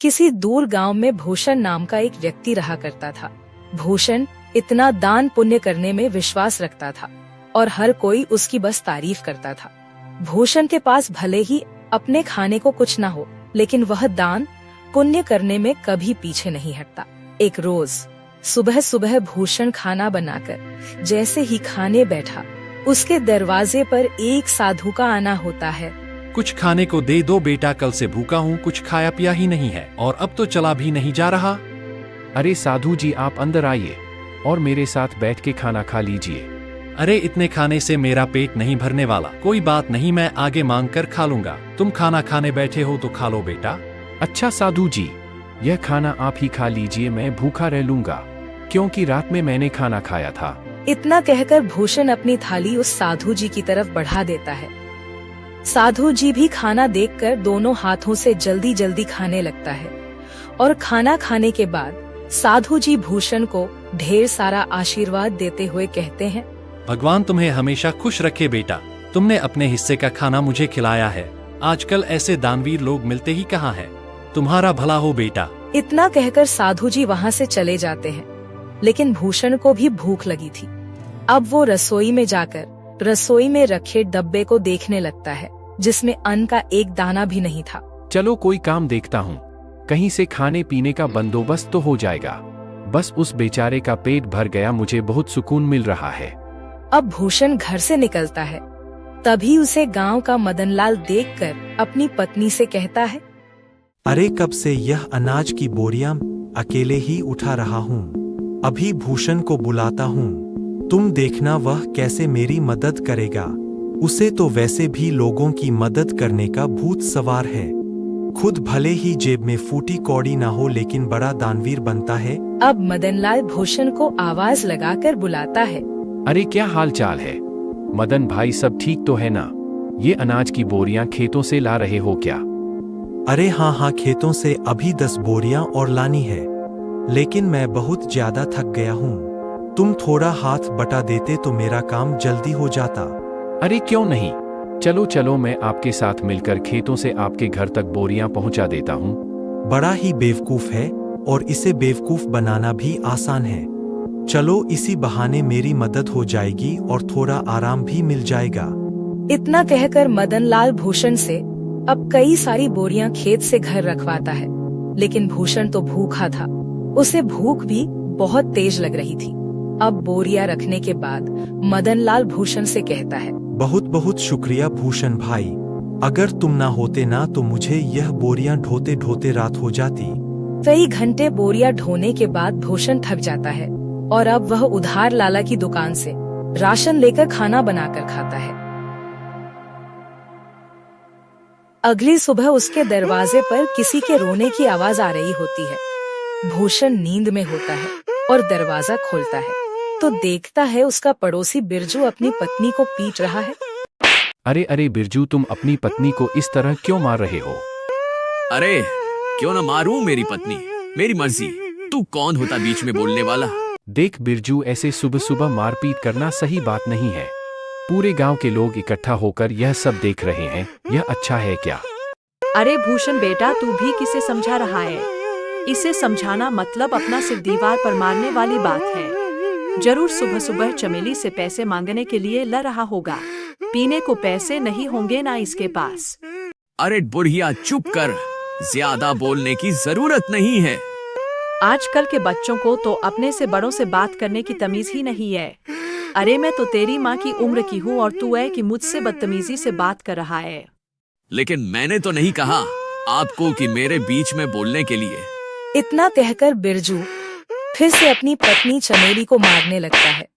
किसी दूर गांव में भूषण नाम का एक व्यक्ति रहा करता था। भूषण इतना दान पुण्य करने में विश्वास रखता था और हर कोई उसकी बस तारीफ करता था। भूषण के पास भले ही अपने खाने को कुछ ना हो, लेकिन वह दान पुण्य करने में कभी पीछे नहीं हटता। एक रोज सुबह सुबह भूषण खाना बनाकर जैसे ही खाने बैठा, उसके दरवाजे पर एक साधु का आना होता है। कुछ खाने को दे दो बेटा, कल से भूखा हूँ, कुछ खाया पिया ही नहीं है और अब तो चला भी नहीं जा रहा। अरे साधु जी, आप अंदर आइए और मेरे साथ बैठ के खाना खा लीजिए। अरे इतने खाने से मेरा पेट नहीं भरने वाला। कोई बात नहीं, मैं आगे मांग कर खा लूंगा। तुम खाना खाने बैठे हो तो खा लो बेटा। अच्छा साधु जी, यह खाना आप ही खा लीजिए, मैं भूखा रह लूंगा क्योंकि रात में मैंने खाना खाया था। इतना कहकर भूषण अपनी थाली उस साधु जी की तरफ बढ़ा देता है। साधु जी भी खाना देखकर दोनों हाथों से जल्दी जल्दी खाने लगता है और खाना खाने के बाद साधु जी भूषण को ढेर सारा आशीर्वाद देते हुए कहते हैं, भगवान तुम्हें हमेशा खुश रखे बेटा। तुमने अपने हिस्से का खाना मुझे खिलाया है। आजकल ऐसे दानवीर लोग मिलते ही कहाँ हैं। तुम्हारा भला हो बेटा। इतना कहकर साधु जी वहाँ से चले जाते हैं। लेकिन भूषण को भी भूख लगी थी। अब वो रसोई में जाकर रसोई में रखे डब्बे को देखने लगता है, जिसमें अन्न का एक दाना भी नहीं था। चलो कोई काम देखता हूँ, कहीं से खाने पीने का बंदोबस्त तो हो जाएगा। बस उस बेचारे का पेट भर गया, मुझे बहुत सुकून मिल रहा है। अब भूषण घर से निकलता है। तभी उसे गांव का मदनलाल देखकर अपनी पत्नी से कहता है, अरे कब से यह अनाज की बोरियां अकेले ही उठा रहा हूँ। अभी भूषण को बुलाता हूँ, तुम देखना वह कैसे मेरी मदद करेगा। उसे तो वैसे भी लोगों की मदद करने का भूत सवार है। खुद भले ही जेब में फूटी कौड़ी ना हो, लेकिन बड़ा दानवीर बनता है। अब मदनलाल भूषण को आवाज लगाकर बुलाता है, अरे क्या हाल चाल है मदन भाई, सब ठीक तो है ना? ये अनाज की बोरियां खेतों से ला रहे हो क्या? अरे हाँ, खेतों से अभी 10 बोरियां और लानी है, लेकिन मैं बहुत ज्यादा थक गया हूँ। तुम थोड़ा हाथ बटा देते तो मेरा काम जल्दी हो जाता। अरे क्यों नहीं, चलो चलो, मैं आपके साथ मिलकर खेतों से आपके घर तक बोरियां पहुंचा देता हूँ। बड़ा ही बेवकूफ है और इसे बेवकूफ बनाना भी आसान है। चलो इसी बहाने मेरी मदद हो जाएगी और थोड़ा आराम भी मिल जाएगा। इतना कहकर मदनलाल भूषण से अब कई सारी बोरियां खेत से घर रखवाता है। लेकिन भूषण तो भूखा था, उसे भूख भी बहुत तेज लग रही थी। अब बोरियां रखने के बाद मदनलाल भूषण से कहता है, बहुत बहुत शुक्रिया भूषण भाई। अगर तुम ना होते ना तो मुझे यह बोरियां ढोते ढोते रात हो जाती। कई घंटे बोरियां ढोने के बाद भूषण थक जाता है और अब वह उधार लाला की दुकान से राशन लेकर खाना बनाकर खाता है। अगली सुबह उसके दरवाजे पर किसी के रोने की आवाज आ रही होती है। भूषण नींद में होता है और दरवाजा खोलता है तो देखता है उसका पड़ोसी बिरजू अपनी पत्नी को पीट रहा है। अरे अरे बिरजू, तुम अपनी पत्नी को इस तरह क्यों मार रहे हो? अरे क्यों ना मारूं मेरी पत्नी, मेरी मर्जी। तू कौन होता बीच में बोलने वाला? देख बिरजू, ऐसे सुबह सुबह मारपीट करना सही बात नहीं है। पूरे गांव के लोग इकट्ठा होकर यह सब देख रहे हैं, यह अच्छा है क्या? अरे भूषण बेटा, तू भी किसे समझा रहा है? इसे समझाना मतलब अपना सिर दीवार पर मारने वाली बात है। जरूर सुबह सुबह चमेली से पैसे मांगने के लिए लड़ रहा होगा। पीने को पैसे नहीं होंगे ना इसके पास। अरे बुढ़िया चुप कर, ज्यादा बोलने की जरूरत नहीं है। आजकल के बच्चों को तो अपने से बड़ों से बात करने की तमीज ही नहीं है। अरे मैं तो तेरी माँ की उम्र की हूँ और तू है कि मुझसे बदतमीजी से बात कर रहा है। लेकिन मैंने तो नहीं कहा आपको कि मेरे बीच में बोलने के लिए। इतना कहकर बिरजू फिर से अपनी पत्नी चमेली को मारने लगता है।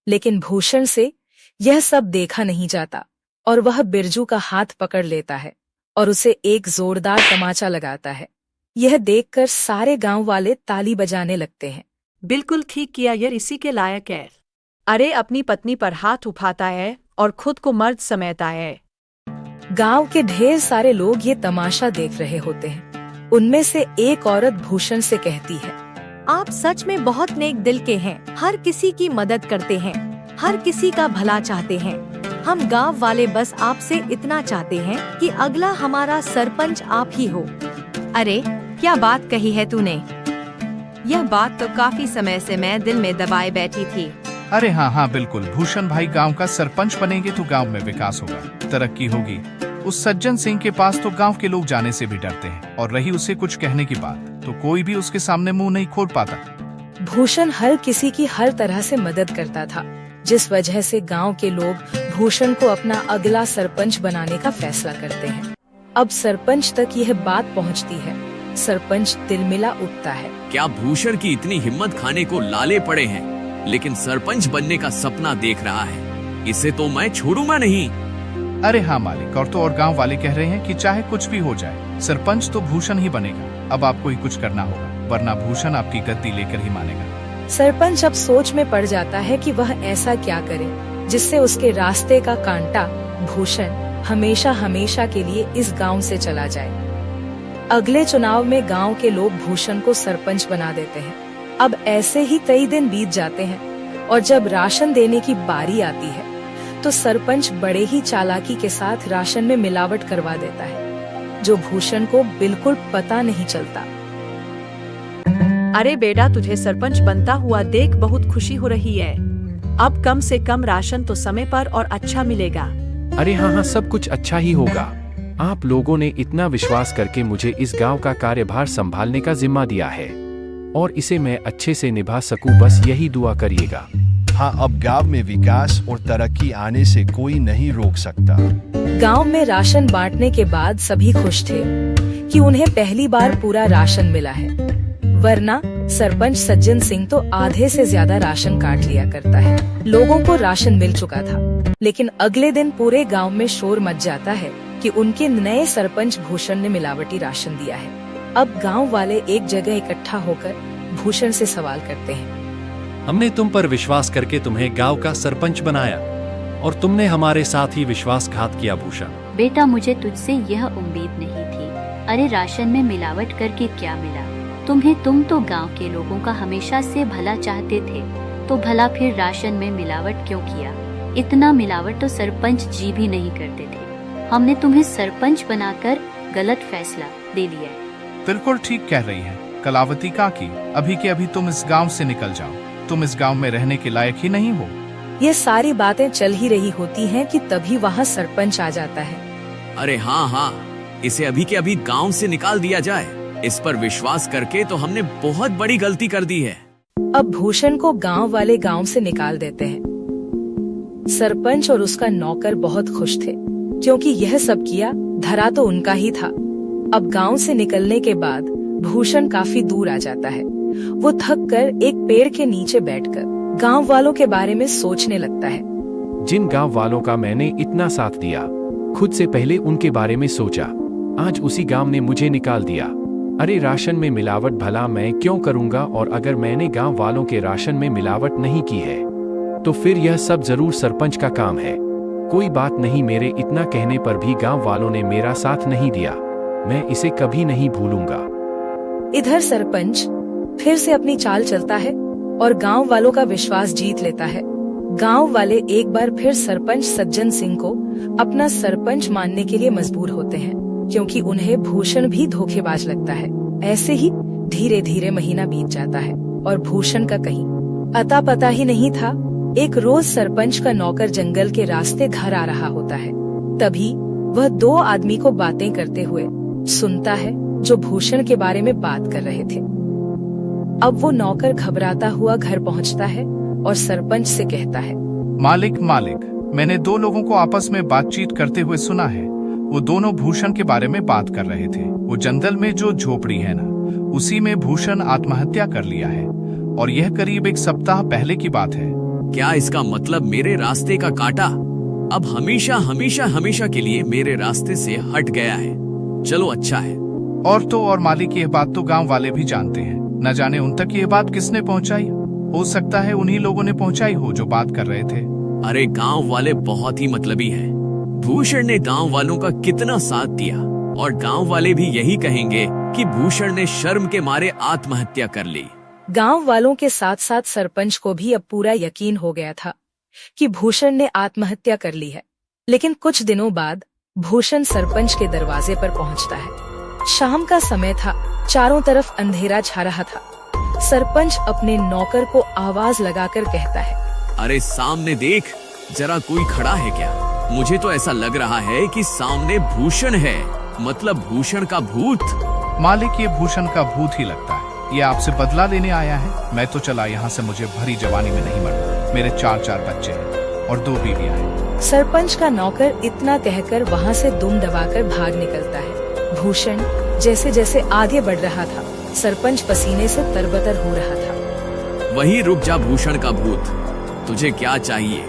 लेकिन भूषण से यह सब देखा नहीं जाता और वह बिरजू का हाथ पकड़ लेता है और उसे एक जोरदार तमाचा लगाता है। यह देखकर सारे गांव वाले ताली बजाने लगते हैं। बिल्कुल ठीक किया यार, इसी के लायक है। अरे अपनी पत्नी पर हाथ उठाता है और खुद को मर्द समझता है। गांव के ढेर सारे लोग ये तमाशा देख रहे होते हैं। उनमें से एक औरत भूषण से कहती है, आप सच में बहुत नेक दिल के हैं, हर किसी की मदद करते हैं, हर किसी का भला चाहते हैं। हम गांव वाले बस आपसे इतना चाहते हैं कि अगला हमारा सरपंच आप ही हो। अरे क्या बात कही है तूने? यह बात तो काफी समय से मैं दिल में दबाए बैठी थी। अरे हाँ हाँ बिल्कुल, भूषण भाई गांव का सरपंच बनेंगे तो गांव में विकास होगा, तरक्की होगी। उस सज्जन सिंह के पास तो गांव के लोग जाने से भी डरते हैं, और रही उसे कुछ कहने की बात तो कोई भी उसके सामने मुंह नहीं खोल पाता। भूषण हर किसी की हर तरह से मदद करता था, जिस वजह से गांव के लोग भूषण को अपना अगला सरपंच बनाने का फैसला करते हैं। अब सरपंच तक यह बात पहुंचती है। सरपंच तिलमिला उठता है। क्या भूषण की इतनी हिम्मत खाने को लाले पड़े हैं, लेकिन सरपंच बनने का सपना देख रहा है। इसे तो मैं छोड़ूंगा नहीं। अरे हाँ मालिक, और तो और गांव वाले कह रहे हैं कि चाहे कुछ भी हो जाए, सरपंच तो भूषण ही बनेगा। अब आपको ही कुछ करना होगा, वरना भूषण आपकी गद्दी लेकर ही मानेगा। सरपंच अब सोच में पड़ जाता है कि वह ऐसा क्या करे जिससे उसके रास्ते का कांटा भूषण हमेशा हमेशा के लिए इस गांव से चला जाए। अगले चुनाव में गांव के लोग भूषण को सरपंच बना देते हैं। अब ऐसे ही कई दिन बीत जाते हैं और जब राशन देने की बारी आती है तो सरपंच बड़े ही चालाकी के साथ राशन में मिलावट करवा देता है, जो भूषण को बिल्कुल पता नहीं चलता। अरे बेटा, तुझे सरपंच बनता हुआ देख बहुत खुशी हो रही है। अब कम से कम राशन तो समय पर और अच्छा मिलेगा। अरे हाँ हाँ, सब कुछ अच्छा ही होगा। आप लोगों ने इतना विश्वास करके मुझे इस गांव का कार्यभार संभालने का जिम्मा दिया है और इसे मैं अच्छे से निभा सकूं, बस यही दुआ करिएगा। हाँ, अब गांव में विकास और तरक्की आने से कोई नहीं रोक सकता। गांव में राशन बांटने के बाद सभी खुश थे कि उन्हें पहली बार पूरा राशन मिला है, वरना सरपंच सज्जन सिंह तो आधे से ज्यादा राशन काट लिया करता है। लोगों को राशन मिल चुका था, लेकिन अगले दिन पूरे गांव में शोर मच जाता है कि उनके नए सरपंच भूषण ने मिलावटी राशन दिया है। अब गांव वाले एक जगह इकट्ठा होकर भूषण से सवाल करते हैं। हमने तुम पर विश्वास करके तुम्हें गांव का सरपंच बनाया और तुमने हमारे साथ ही विश्वासघात किया भूषण। बेटा, मुझे तुझसे यह उम्मीद नहीं थी। अरे राशन में मिलावट करके क्या मिला तुम्हें? तुम तो गांव के लोगों का हमेशा से भला चाहते थे, तो भला फिर राशन में मिलावट क्यों किया? इतना मिलावट तो सरपंच जी भी नहीं करते थे। हमने तुम्हें सरपंच बनाकर गलत फैसला दे लिया है। बिल्कुल ठीक कह रही है कलावती काकी, अभी के अभी तुम इस गांव से निकल जाओ। तुम इस गांव में रहने के लायक ही नहीं हो। ये सारी बातें चल ही रही होती हैं कि तभी वहाँ सरपंच आ जाता है। अरे हाँ हाँ, इसे अभी के अभी गांव से निकाल दिया जाए। इस पर विश्वास करके तो हमने बहुत बड़ी गलती कर दी है। अब भूषण को गांव वाले गांव से निकाल देते हैं। सरपंच और उसका नौकर बहुत खुश थे, क्योंकि यह सब किया धरा तो उनका ही था। अब गांव से निकलने के बाद भूषण काफी दूर आ जाता है। वो थक कर एक पेड़ के नीचे बैठकर गांव वालों के बारे में सोचने लगता है। जिन गांव वालों का मैंने इतना साथ दिया, खुद से पहले उनके बारे में सोचा, आज उसी गांव ने मुझे निकाल दिया। अरे राशन में मिलावट भला मैं क्यों करूंगा? और अगर मैंने गांव वालों के राशन में मिलावट नहीं की है तो फिर यह सब जरूर सरपंच का काम है। कोई बात नहीं, मेरे इतना कहने पर भी गांव वालों ने मेरा साथ नहीं दिया। मैं इसे कभी नहीं भूलूंगा। इधर सरपंच फिर से अपनी चाल चलता है और गांव वालों का विश्वास जीत लेता है। गांव वाले एक बार फिर सरपंच सज्जन सिंह को अपना सरपंच मानने के लिए मजबूर होते हैं, क्योंकि उन्हें भूषण भी धोखेबाज लगता है। ऐसे ही धीरे धीरे महीना बीत जाता है और भूषण का कहीं अता पता ही नहीं था। एक रोज सरपंच का नौकर जंगल के रास्ते घर आ रहा होता है। तभी वह दो आदमी को बातें करते हुए सुनता है, जो भूषण के बारे में बात कर रहे थे। अब वो नौकर घबराता हुआ घर पहुंचता है और सरपंच से कहता है, मालिक, मैंने दो लोगों को आपस में बातचीत करते हुए सुना है। वो दोनों भूषण के बारे में बात कर रहे थे। वो जंगल में जो झोपड़ी है ना, उसी में भूषण आत्महत्या कर लिया है, और यह करीब एक सप्ताह पहले की बात है। क्या इसका मतलब मेरे रास्ते का कांटा अब हमेशा हमेशा हमेशा के लिए मेरे रास्ते से हट गया है? चलो अच्छा है। और तो और मालिक, यह बात तो गांव वाले भी जानते हैं। न जाने उन तक यह बात किसने पहुंचाई। हो सकता है उन्हीं लोगों ने पहुंचाई हो जो बात कर रहे थे। अरे गांव वाले बहुत ही मतलबी हैं। भूषण ने गांव वालों का कितना साथ दिया, और गांव वाले भी यही कहेंगे कि भूषण ने शर्म के मारे आत्महत्या कर ली। गांव वालों के साथ साथ सरपंच को भी अब पूरा यकीन हो गया था कि भूषण ने आत्महत्या कर ली है। लेकिन कुछ दिनों बाद भूषण सरपंच के दरवाजे पर पहुंचता है। शाम का समय था, चारों तरफ अंधेरा छा रहा था। सरपंच अपने नौकर को आवाज लगाकर कहता है, अरे सामने देख, जरा कोई खड़ा है क्या? मुझे तो ऐसा लग रहा है कि सामने भूषण है, मतलब भूषण का भूत। मालिक, ये भूषण का भूत ही लगता है। ये आपसे बदला लेने आया है। मैं तो चला यहाँ से, मुझे भरी जवानी में नहीं मरना। मेरे 4 बच्चे हैं और 2 बीवियां हैं। सरपंच का नौकर इतना कहकर वहाँ से दुम दबाकर भाग निकलता है। भूषण जैसे जैसे आगे बढ़ रहा था, सरपंच पसीने से तरबतर हो रहा था। वहीं रुक जा भूषण का भूत, तुझे क्या चाहिए?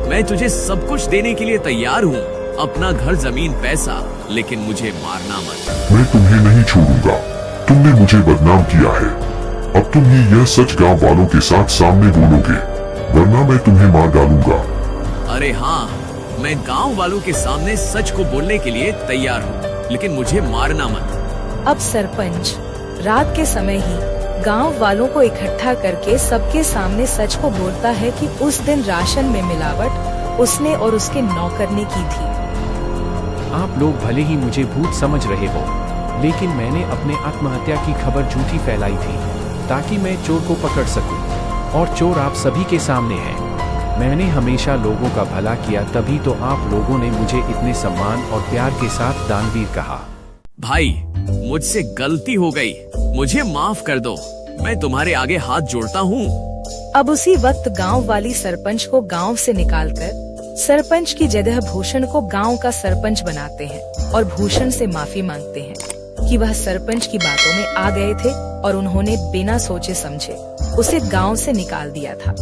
मैं तुझे सब कुछ देने के लिए तैयार हूँ, अपना घर, जमीन, पैसा, लेकिन मुझे मारना मत। मैं तुम्हें नहीं छोड़ूंगा। तुमने मुझे बदनाम किया है। अब तुम ही यह सच गांव वालों के साथ सामने बोलोगे, वरना मैं तुम्हें मार डालूंगा। अरे हाँ, मैं गांव वालों के सामने सच को बोलने के लिए तैयार हूँ, लेकिन मुझे मारना मत। अब सरपंच रात के समय ही गांव वालों को इकट्ठा करके सबके सामने सच को बोलता है कि उस दिन राशन में मिलावट उसने और उसके नौकर ने की थी। आप लोग भले ही मुझे भूत समझ रहे हो, लेकिन मैंने अपने आत्महत्या की खबर झूठी फैलाई थी ताकि मैं चोर को पकड़ सकूं, और चोर आप सभी के सामने है। मैंने हमेशा लोगों का भला किया, तभी तो आप लोगों ने मुझे इतने सम्मान और प्यार के साथ दानवीर कहा। भाई, मुझसे गलती हो गई, मुझे माफ कर दो। मैं तुम्हारे आगे हाथ जोड़ता हूँ। अब उसी वक्त गांव वाली सरपंच को गांव से निकालकर सरपंच की जगह भूषण को गांव का सरपंच बनाते हैं और भूषण से माफी मांगते हैं कि वह सरपंच की बातों में आ गए थे और उन्होंने बिना सोचे समझे उसे गांव से निकाल दिया था।